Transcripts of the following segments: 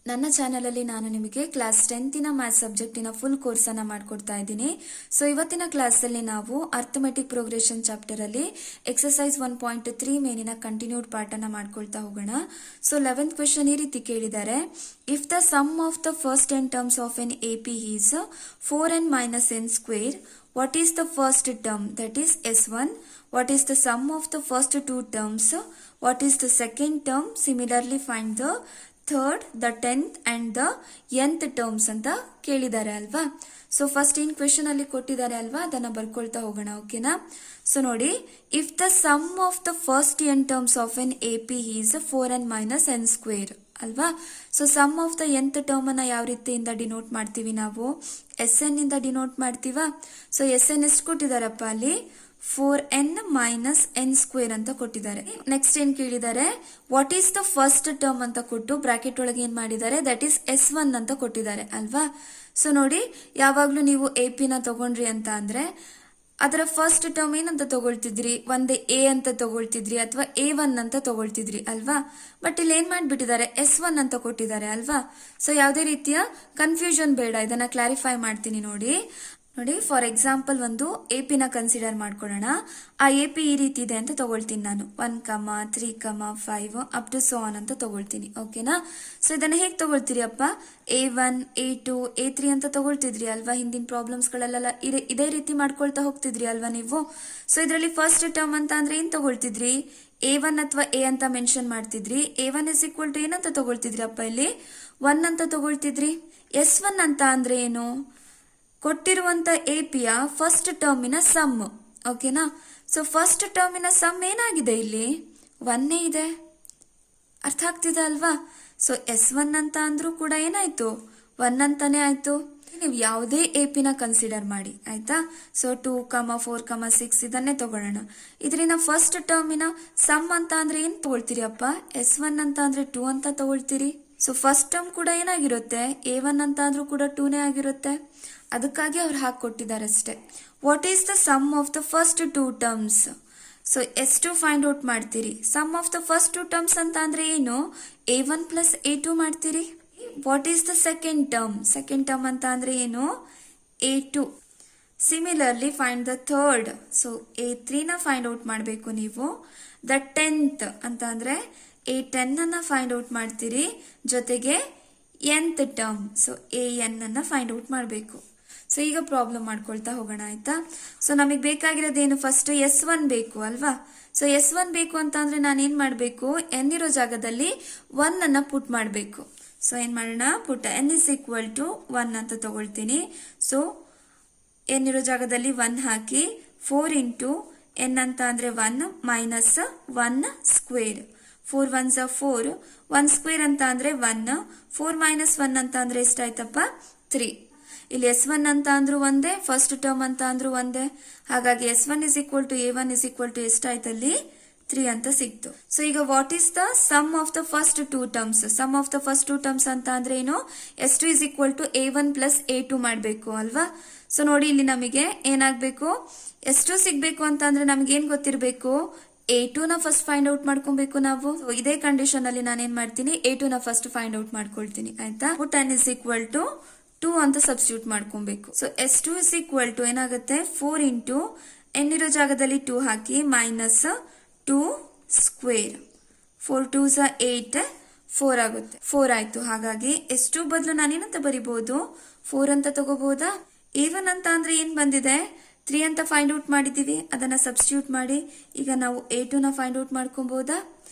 ನನ್ನ ಚಾನಲಲ್ಲಿ ನಾನು ನಿಮಗೆ ಕ್ಲಾಸ್ 10ನ ಮ್ಯಾಥ್ಸ್ ಸಬ್ಜೆಕ್ಟಿನ ಫುಲ್ ಕೋರ್ಸನ್ನು ಮಾಡಿಕೊಡ್ತಾ ಇದ್ದೀನಿ. ಸೊ ಇವತ್ತಿನ ಕ್ಲಾಸಲ್ಲಿ ನಾವು ಅರ್ಥಮೆಟಿಕ್ ಪ್ರೋಗ್ರೆಷನ್ ಚಾಪ್ಟರ್ ಅಲ್ಲಿ ಎಕ್ಸರ್ಸೈಸ್ 1.3 ಮೇಲಿನ ಕಂಟಿನ್ಯೂಡ್ ಪಾರ್ಟನ್ನು ಮಾಡ್ಕೊಳ್ತಾ ಹೋಗೋಣ. ಸೊ 11th ಕ್ವೆಶ್ಚನ್ ಈ ರೀತಿ ಕೇಳಿದ್ದಾರೆ. If the sum of the first n terms of an AP is 4n minus n square, what is the first term, that is S1? What is the sum of the first two terms? What is the second term? Similarly find the third, the 10th and the nth terms ಅಂತ ಕೇಳಿದ್ದಾರೆ ಅಲ್ವಾ. So first ಇನ್ question ಅಲ್ಲಿ ಕೊಟ್ಟಿದ್ದಾರೆ ಅಲ್ವಾ, ಅದನ್ನ ಬರ್ಕೊಳ್ತಾ ಹೋಗೋಣ. ಓಕೆನಾ. So ನೋಡಿ, if the sum of the first n terms of an AP is 4n minus n square ಅಲ್ವಾ. So sum of the nth term ಅನ್ನ ಯಾವ ರೀತಿಯಿಂದ ಡಿನೋಟ್ ಮಾಡ್ತೀವಿ ನಾವು? SN ಇಂದ ಡಿನೋಟ್ ಮಾಡ್ತೀವಾ? ಸೊ SN ಎಷ್ಟು ಕೊಟ್ಟಿದಾರಪ್ಪ ಅಲ್ಲಿ? 4n minus n square ಅಂತ ಕೊಟ್ಟಿದ್ದಾರೆ. ನೆಕ್ಸ್ಟ್ ಏನ್ ಕೇಳಿದ್ದಾರೆ? What is the first term ಅಂತ ಕೊಟ್ಟು ಬ್ರಾಕೆಟ್ ಒಳಗೆ ಏನ್ ಮಾಡಿದ್ದಾರೆ? ದಟ್ ಈಸ್ S1 ಅಂತ ಕೊಟ್ಟಿದ್ದಾರೆ ಅಲ್ವಾ. ಸೊ ನೋಡಿ, ಯಾವಾಗ್ಲೂ ನೀವು AP ನ ತಗೊಂಡ್ರಿ ಅಂತ ಅಂದ್ರೆ ಅದರ ಫಸ್ಟ್ ಟರ್ಮ್ ಏನಂತ ತಗೊಳ್ತಿದ್ರಿ? ಒಂದೇ A ಅಂತ ತಗೊಳ್ತಿದ್ರಿ ಅಥವಾ A1 ಅಂತ ತಗೊಳ್ತಿದ್ರಿ ಅಲ್ವಾ. ಬಟ್ ಇಲ್ಲಿ ಏನ್ ಮಾಡ್ಬಿಟ್ಟಿದ್ದಾರೆ? S1 ಅಂತ ಕೊಟ್ಟಿದ್ದಾರೆ ಅಲ್ವಾ. ಸೊ ಯಾವುದೇ ರೀತಿಯ ಕನ್ಫ್ಯೂಷನ್ ಬೇಡ, ಇದನ್ನ ಕ್ಲಾರಿಫೈ ಮಾಡ್ತೀನಿ ನೋಡಿ. ಫಾರ್ ಎಕ್ಸಾಂಪಲ್ ಒಂದು AP ನ ಕನ್ಸಿಡರ್ ಮಾಡ್ಕೊಳ್ಳೋಣ. ಆ AP ಈ ರೀತಿ ಇದೆ ಅಂತ ತಗೊಳ್ತೀನಿ ನಾನು. 1, 3, 5 ಅಪ್ ಟು ಸೋ ಆನ್ ಅಂತ ತಗೊಳ್ತೀನಿ. ಓಕೆನಾ. ಸೊ ಇದನ್ನ ಹೇಗೆ ತಗೊಳ್ತೀರಿ ಅಪ್ಪ? A1, A2, A3 ಅಂತ ತಗೊಳ್ತಿದ್ರಿ ಅಲ್ವಾ. ಹಿಂದಿನ ಪ್ರಾಬ್ಲಮ್ಸ್ ಗಳೆಲ್ಲ ಇದೇ ರೀತಿ ಮಾಡ್ಕೊಳ್ತಾ ಹೋಗ್ತಿದ್ರಿ ಅಲ್ವಾ ನೀವು. ಸೊ ಇದರಲ್ಲಿ ಫಸ್ಟ್ ಟರ್ಮ್ ಅಂತ ಅಂದ್ರೆ ಏನ್ ತಗೊಳ್ತಿದ್ರಿ? A1 ಅಥವಾ A ಅಂತ ಮೆನ್ಷನ್ ಮಾಡ್ತಿದ್ರಿ. A1 ಇಸ್ ಈಕ್ವಲ್ ಟು ಏನಂತ ತಗೊಳ್ತಿದ್ರಿ ಅಪ್ಪ? ಇಲ್ಲಿ 1 ಅಂತ ತಗೊಳ್ತಿದ್ರಿ. S1 ಅಂತ ಅಂದ್ರೆ ಏನು? ಕೊಟ್ಟಿರುವಂತ APಯ ಫಸ್ಟ್ ಟರ್ಮಿನ ಸಮ್. ಓಕೆನಾ. ಸೊ ಫಸ್ಟ್ ಟರ್ಮಿನ ಸಮ್ ಏನಾಗಿದೆ ಇಲ್ಲಿ? 1 ಇದೆ. ಅರ್ಥ ಆಗ್ತಿದೆ ಅಲ್ವಾ. ಸೊ S1 ಅಂತ ಅಂದ್ರೂ ಕೂಡ ಏನಾಯ್ತು? 1 ಅಂತಾನೆ ಆಯ್ತು. ನೀವು ಯಾವುದೇ AP ನ ಕನ್ಸಿಡರ್ ಮಾಡಿ, ಆಯ್ತಾ. ಸೊ 2, 4, 6 ಇದನ್ನೇ ತಗೊಳ್ಳೋಣ. ಇದರಿಂದ ಫಸ್ಟ್ ಟರ್ಮಿನ ಸಮ್ ಅಂತ ಅಂದ್ರೆ ಏನ್ ತಗೊಳ್ತೀರಿ ಅಪ್ಪ? S1 ಅಂತ ಅಂದ್ರೆ 2 ಅಂತ ತಗೊಳ್ತೀರಿ. ಸೊ ಫಸ್ಟ್ ಟರ್ಮ್ ಕೂಡ ಏನಾಗಿರುತ್ತೆ? A1 ಅಂತ ಅಂದ್ರೂ ಕೂಡ 2ನೇ ಆಗಿರುತ್ತೆ. ಅದಕ್ಕಾಗಿ ಅವ್ರು ಹಾಕೊಟ್ಟಿದ್ದಾರೆ ಅಷ್ಟೇ. What is the sum of the first two terms? So S2 find out ಮಾಡ್ತೀರಿ. Sum of the first two terms ಅಂತ ಅಂದ್ರೆ ಏನು? A1 ಪ್ಲಸ್ A2 ಮಾಡ್ತೀರಿ. What is the second term? Second term ಅಂತ ಅಂದ್ರೆ ಏನು? A2. Similarly find the third. So A3 ನ find out ಮಾಡಬೇಕು ನೀವು. ದ 10th ಅಂತ ಅಂದ್ರೆ A10 ಅನ್ನ ಫೈಂಡ್ ಔಟ್ ಮಾಡ್ತೀರಿ. ಜೊತೆಗೆ nth ಟರ್ಮ್, ಸೊ AN ಅನ್ನ ಫೈಂಡ್ ಔಟ್ ಮಾಡಬೇಕು. ಸೊ ಈಗ ಪ್ರಾಬ್ಲಮ್ ಮಾಡ್ಕೊಳ್ತಾ ಹೋಗೋಣ, ಆಯ್ತಾ. ಸೊ ನಮಗೆ ಬೇಕಾಗಿರೋದೇನು? ಫಸ್ಟ್ S1 ಬೇಕು ಅಲ್ವಾ. ಸೊ S1 ಬೇಕು ಅಂತ ಅಂದ್ರೆ ನಾನು ಏನ್ ಮಾಡ್ಬೇಕು? n ಇರೋ ಜಾಗದಲ್ಲಿ 1 ಅನ್ನ ಪುಟ್ ಮಾಡಬೇಕು. ಸೊ ಏನ್ ಮಾಡೋಣ? ಪುಟ್ n ಇಸ್ ಈಕ್ವಲ್ ಟು 1 ಅಂತ ತಗೊಳ್ತೀನಿ. ಸೊ n ಇರೋ ಜಾಗದಲ್ಲಿ 1 ಹಾಕಿ 4 ಇಂಟು n ಅಂತ ಅಂದ್ರೆ 1 ಮೈನಸ್ 1 ಸ್ಕ್ವೇರ್. 4 1s 4, 1 ಸ್ಕ್ವೇರ್ ಅಂತ ಅಂದ್ರೆ 1, 4 ಮೈನಸ್ 1 ಅಂತ ಅಂದ್ರೆ ಎಷ್ಟಾಯ್ತಪ್ಪ? 3. ಇಲ್ಲಿ S1 ಅಂತ ಅಂದ್ರೂ ಒಂದೇ, ಫಸ್ಟ್ ಟರ್ಮ್ ಅಂತ ಅಂದ್ರೂ ಒಂದೇ. ಹಾಗಾಗಿ S1 is equal to A1 is equal to ಎಷ್ಟಾಯ್ತಲ್ಲಿ? 3 ಅಂತ ಸಿಕ್ತು. ಸೊ ಈಗ what is the sum of the first two terms? Sum of the first two terms ಅಂತ ಅಂದ್ರೆ ಏನು? S2 is equal to A1 plus A2 ಮಾಡಬೇಕು ಅಲ್ವಾ. So ನೋಡಿ, ಇಲ್ಲಿ ನಮಗೆ ಏನಾಗಬೇಕು? S2 ಸಿಗ್ಬೇಕು ಅಂತ ಅಂದ್ರೆ ನಮ್ಗೆ ಏನ್ ಗೊತ್ತಿರಬೇಕು? A2 ನ ಫಸ್ಟ್ ಫೈಂಡ್ ಔಟ್ ಮಾಡ್ಕೊಬೇಕು ನಾವು. ಇದೇ ಕಂಡೀಷನ್ ಅಲ್ಲಿ ನಾನು ಏನ್ ಮಾಡ್ತೀನಿ? A2 ನ ಫಸ್ಟ್ ಫೈಂಡ್ ಔಟ್ ಮಾಡ್ಕೊಳ್ತೀನಿ, ಆಯ್ತಾ. n ಇಸ್ ಈಕ್ವಲ್ ಟು 2 ಅಂತ ಸಬ್ಸ್ಟಿಟ್ಯೂಟ್ ಮಾಡ್ಕೊಬೇಕು. So S2 is equal to ಏನಾಗುತ್ತೆ? 4 ಇಂಟು n ಇರೋ ಜಾಗದಲ್ಲಿ 2 ಹಾಕಿ ಮೈನಸ್ 2 ಸ್ಕ್ವೇರ್. 4 2s 8, 4 ಆಗುತ್ತೆ. 4 ಆಯ್ತು. ಹಾಗಾಗಿ S2 ಬದಲು ನಾನೇನಂತ ಬರಿಬಹುದು? 4 ಅಂತ ತಗೋಬಹುದಾ? A1 ಅಂತ ಅಂದ್ರೆ ಏನ್ ಬಂದಿದೆ? 3 ಅಂತ ಫೈಂಡ್ ಔಟ್ ಮಾಡಿದೀವಿ, ಅದನ್ನ ಸಬ್ಸ್ಟಿಟ್ಯೂಟ್ ಮಾಡಿ ಈಗ ನಾವು A2 ನ ಫೈಂಡ್ ಔಟ್ ಮಾಡ್ಕೊಬಹುದಾ?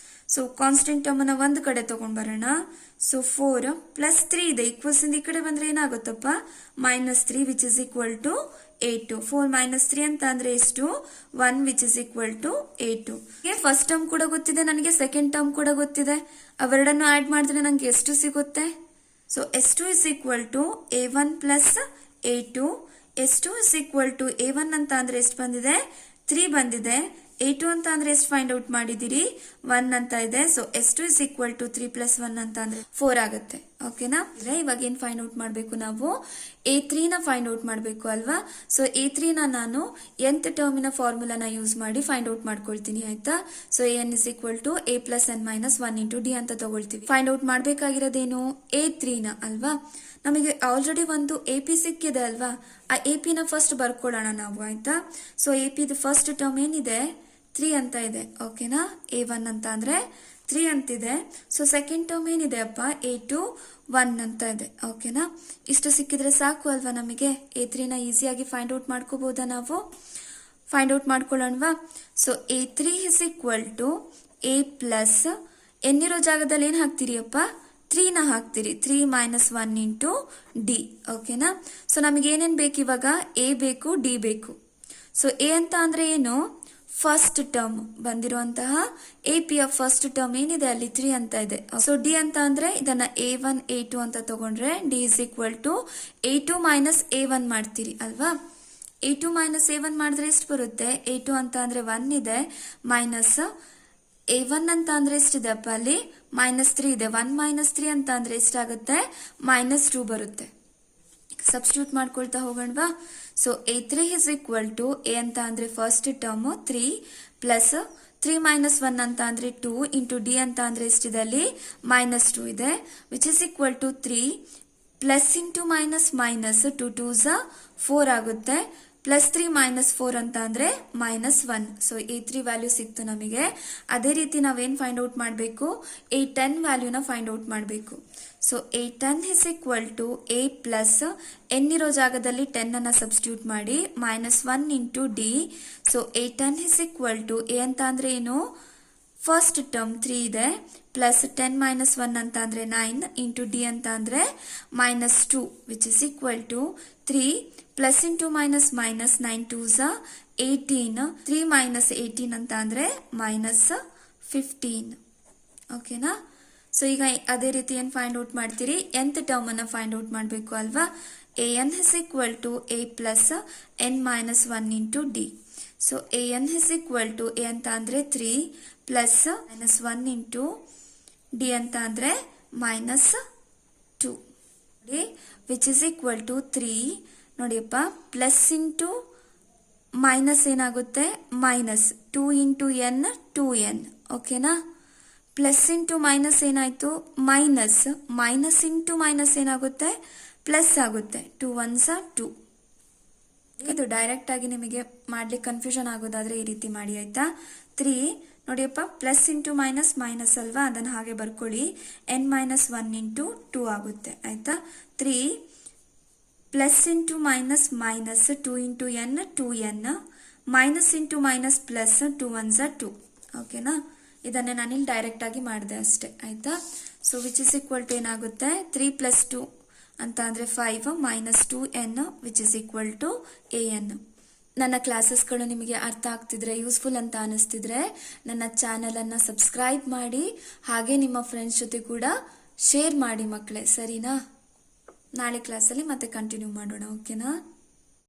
ಸೊ ಕಾನ್ಸ್ಟೆಂಟ್ ಟರ್ಮ್ ಅನ್ನ ಒಂದ್ ಕಡೆ ತಗೊಂಡ್ ಬರೋಣ. ಸೊ 4 ಪ್ಲಸ್ 3 ಇದೆ, ಈಕ್ವಲ್ಸ್ ಇಂದ ಈ ಕಡೆ ಬಂದ್ರೆ ಏನಾಗುತ್ತಪ್ಪ? Minus 3 which is equal to A2. 4 minus 3 ಅಂತ ಅಂದ್ರೆ ಎಷ್ಟು? 1 which is equal to A2. First term ಕೂಡ ಗೊತ್ತಿದೆ ನನಗೆ, ಸೆಕೆಂಡ್ ಟರ್ಮ್ ಕೂಡ ಗೊತ್ತಿದೆ. ಅವೆರಡನ್ನು ಆಡ್ ಮಾಡಿದ್ರೆ ನಂಗೆ ಎಷ್ಟು ಸಿಗುತ್ತೆ? So S2 is equal to A1 plus A2. S2 is equal to A1 ಅಂತ ಅಂದ್ರೆ ಎಷ್ಟು ಬಂದಿದೆ? 3 ಬಂದಿದೆ. A2 ಅಂತ ಅಂದ್ರೆ ಎಷ್ಟು ಫೈಂಡ್ ಔಟ್ ಮಾಡಿದಿರಿ? 1 ಅಂತ ಇದೆ. So S2 is equal to 3 plus 1 ಅಂತ ಅಂದ್ರೆ 4 ಆಗುತ್ತೆ. ಓಕೆನಾ. ಇವಾಗ ಏನ್ ಫೈಂಡ್ ಔಟ್ ಮಾಡಬೇಕು ನಾವು A3ನ ಫೈಂಡ್ ಔಟ್ ಮಾಡಬೇಕು ಅಲ್ವಾ. ಸೊ A3ನ ನಾನು nth ಟರ್ಮಿನ ಫಾರ್ಮುಲಾನ ಯೂಸ್ ಮಾಡಿ ಫೈಂಡ್ ಔಟ್ ಮಾಡ್ಕೊಳ್ತೀನಿ ಆಯ್ತಾ. So an is equal to a plus n minus 1 into D ಅಂತ ತಗೊಳ್ತೀವಿ. ಫೈಂಡ್ ಔಟ್ ಮಾಡ್ಬೇಕಾಗಿರೋದೇನು A3ನ ಅಲ್ವಾ. ನಮಗೆ ಆಲ್ರೆಡಿ ಒಂದು AP ಸಿಕ್ಕಿದೆ ಅಲ್ವಾ. ಆ AP ನ ಫಸ್ಟ್ ಬರ್ಕೊಳ್ಳೋಣ ನಾವು ಆಯ್ತಾ. ಸೊ AP ಫಸ್ಟ್ ಟರ್ಮ್ ಏನಿದೆ 3 ಅಂತ ಇದೆ. ಓಕೆನಾ. A1 ಅಂತ ಅಂದ್ರೆ 3 ಅಂತಿದೆ. ಸೊ ಸೆಕೆಂಡ್ ಟರ್ಮ್ ಏನಿದೆ ಅಪ್ಪ A2 1 ಅಂತ ಇದೆ. ಓಕೆನಾ. ಇಷ್ಟು ಸಿಕ್ಕಿದ್ರೆ ಸಾಕು ಅಲ್ವಾ ನಮಗೆ. A3ನ ಈಸಿಯಾಗಿ ಫೈಂಡ್ ಔಟ್ ಮಾಡ್ಕೋಬಹುದಾ ನಾವು. ಫೈಂಡ್ ಔಟ್ ಮಾಡ್ಕೊಳ್ಳೋಣವಾ. So A3 is equal to A plus ಎನ್ನಿರೋ ಜಾಗದಲ್ಲಿ ಏನ್ ಹಾಕ್ತೀರಿ ಅಪ್ಪ 3ನ ಹಾಕ್ತೀರಿ. 3 ಮೈನಸ್ 1 ಇಂಟು ಡಿ. ಓಕೆನಾ. ಸೊ ನಮಗೆ ಏನೇನ್ ಬೇಕು ಇವಾಗ A ಬೇಕು ಡಿ ಬೇಕು. ಸೊ A ಅಂತ ಅಂದ್ರೆ ಏನು ಫಸ್ಟ್ ಟರ್ಮ್ ಬಂದಿರುವಂತಹ AP ಫಸ್ಟ್ ಟರ್ಮ್ ಏನಿದೆ ಅಲ್ಲಿ 3 ಅಂತ ಇದೆ. ಸೊ ಡಿ ಅಂತ ಅಂದ್ರೆ ಇದನ್ನ A1 A2 ಅಂತ ತಗೊಂಡ್ರೆ D is equal to A2 minus A1 ಮಾಡ್ತೀರಿ ಅಲ್ವಾ. A2 ಮೈನಸ್ A1 ಮಾಡಿದ್ರೆ ಎಷ್ಟು ಬರುತ್ತೆ. A2 ಅಂತ ಅಂದ್ರೆ 1 ಇದೆ ಮೈನಸ್ A1 ಅಂತ ಅಂದ್ರೆ ಎಷ್ಟಿದೆ ಅಪ್ಪ ಅಲ್ಲಿ -3 ಇದೆ. 1 ಮೈನಸ್ 3 ಅಂತ ಅಂದ್ರೆ ಎಷ್ಟಾಗುತ್ತೆ -2 ಬರುತ್ತೆ. ಸಬ್ಸ್ಟಿಟ್ಯೂಟ್ ಮಾಡ್ಕೊಳ್ತಾ ಹೋಗೋಣವಾ. So A3 is equal to A ಅಂತ ಅಂದ್ರೆ ಫಸ್ಟ್ ಟರ್ಮ್ 3 ಪ್ಲಸ್ 3 ಮೈನಸ್ 1 ಅಂತ ಅಂದ್ರೆ 2 ಇಂಟು ಡಿ ಅಂತ ಅಂದ್ರೆ ಎಷ್ಟಿದೆ ಅಲ್ಲಿ -2 ಇದೆ which is equal to 3 plus into minus minus 2 2s 4 ಆಗುತ್ತೆ. ಪ್ಲಸ್ 3 ಮೈನಸ್ 4 ಅಂತ ಅಂದ್ರೆ -1. ಸೊ A3 ವ್ಯಾಲ್ಯೂ ಸಿಕ್ತು ನಮಗೆ. ಅದೇ ರೀತಿ ನಾವೇನ್ ಫೈಂಡ್ ಔಟ್ ಮಾಡಬೇಕು A10 ವ್ಯಾಲ್ಯೂನ ಫೈಂಡ್ ಔಟ್ ಮಾಡಬೇಕು. So A10 is equal to A plus N ಇರೋ ಜಾಗದಲ್ಲಿ 10 ಅನ್ನ ಸಬ್ಸ್ಟಿಟ್ಯೂಟ್ ಮಾಡಿ -1 into D. So A10 is equal to A ಅಂತ ಅಂದ್ರೆ ಏನು ಫಸ್ಟ್ ಟರ್ಮ್ 3 ಇದೆ ಪ್ಲಸ್ 10 ಮೈನಸ್ 1 ಅಂತ ಅಂದ್ರೆ 9 ಇಂಟು ಡಿ ಅಂತ ಅಂದ್ರೆ -2 which is equal to 3 plus into minus minus 9 2s 18 3 minus 18 ಅಂತ ಅಂದ್ರೆ -15. ಓಕೆನಾ. ಸೊ ಈಗ ಅದೇ ರೀತಿ ಏನ್ ಫೈಂಡ್ ಔಟ್ ಮಾಡ್ತೀರಿ nth ಟರ್ಮ್ ಅನ್ನ ಫೈಂಡ್ ಔಟ್ ಮಾಡಬೇಕು ಅಲ್ವಾ. an is equal to A plus n minus 1 into D. So an is equal to A ಅಂತ ಅಂದ್ರೆ 3 ಪ್ಲಸ್ -1 ಇಂಟು ಡಿ ಅಂತ ಅಂದ್ರೆ -2 ವಿಚ್ ಇಸ್ ಈಕ್ವಲ್ ಟು 3 ನೋಡಿಯಪ್ಪ ಪ್ಲಸ್ ಇಂಟು ಮೈನಸ್ ಏನಾಗುತ್ತೆ ಮೈನಸ್ 2 ಇಂಟು ಎನ್ 2n. ಓಕೆನಾ. Plus into minus ಏನಾಯ್ತು minus minus into minus ಏನಾಗುತ್ತೆ plus ಆಗುತ್ತೆ 2 1s 2. ಇದು ಡೈರೆಕ್ಟ್ ಆಗಿ ನಿಮಗೆ ಮಾಡ್ಲಿಕ್ಕೆ ಕನ್ಫ್ಯೂಷನ್ ಆಗೋದಾದ್ರೆ ಈ ರೀತಿ ಮಾಡಿ ಆಯ್ತಾ. 3 ನೋಡಿಯಪ್ಪ ಪ್ಲಸ್ ಇಂಟು ಮೈನಸ್ ಮೈನಸ್ ಅಲ್ವಾ ಅದನ್ನ ಹಾಗೆ ಬರ್ಕೊಳ್ಳಿ n ಮೈನಸ್ 1 ಇಂಟು 2 ಆಗುತ್ತೆ ಆಯ್ತಾ. 3 plus into minus minus 2 into N 2n minus into minus plus 2 1s 2. ಓಕೆನಾ. ಇದನ್ನೇ ನಾನಿಲ್ಲಿ ಡೈರೆಕ್ಟ್ ಆಗಿ ಮಾಡಿದೆ ಅಷ್ಟೇ ಆಯ್ತಾ. So which is equal to ಏನಾಗುತ್ತೆ 3 ಪ್ಲಸ್ 2 ಅಂತ ಅಂದ್ರೆ 5 minus 2n which is equal to an. ನನ್ನ ಕ್ಲಾಸಸ್ಗಳು ನಿಮಗೆ ಅರ್ಥ ಆಗ್ತಿದ್ರೆ ಯೂಸ್ಫುಲ್ ಅಂತ ಅನಿಸ್ತಿದ್ರೆ ನನ್ನ ಚಾನೆಲ್ ಅನ್ನ ಸಬ್ಸ್ಕ್ರೈಬ್ ಮಾಡಿ ಹಾಗೆ ನಿಮ್ಮ ಫ್ರೆಂಡ್ಸ್ ಜೊತೆ ಕೂಡ ಶೇರ್ ಮಾಡಿ ಮಕ್ಕಳೇ. ಸರಿನಾ. ನಾಳೆ ಕ್ಲಾಸಲ್ಲಿ ಮತ್ತೆ ಕಂಟಿನ್ಯೂ ಮಾಡೋಣ. ಓಕೆನಾ.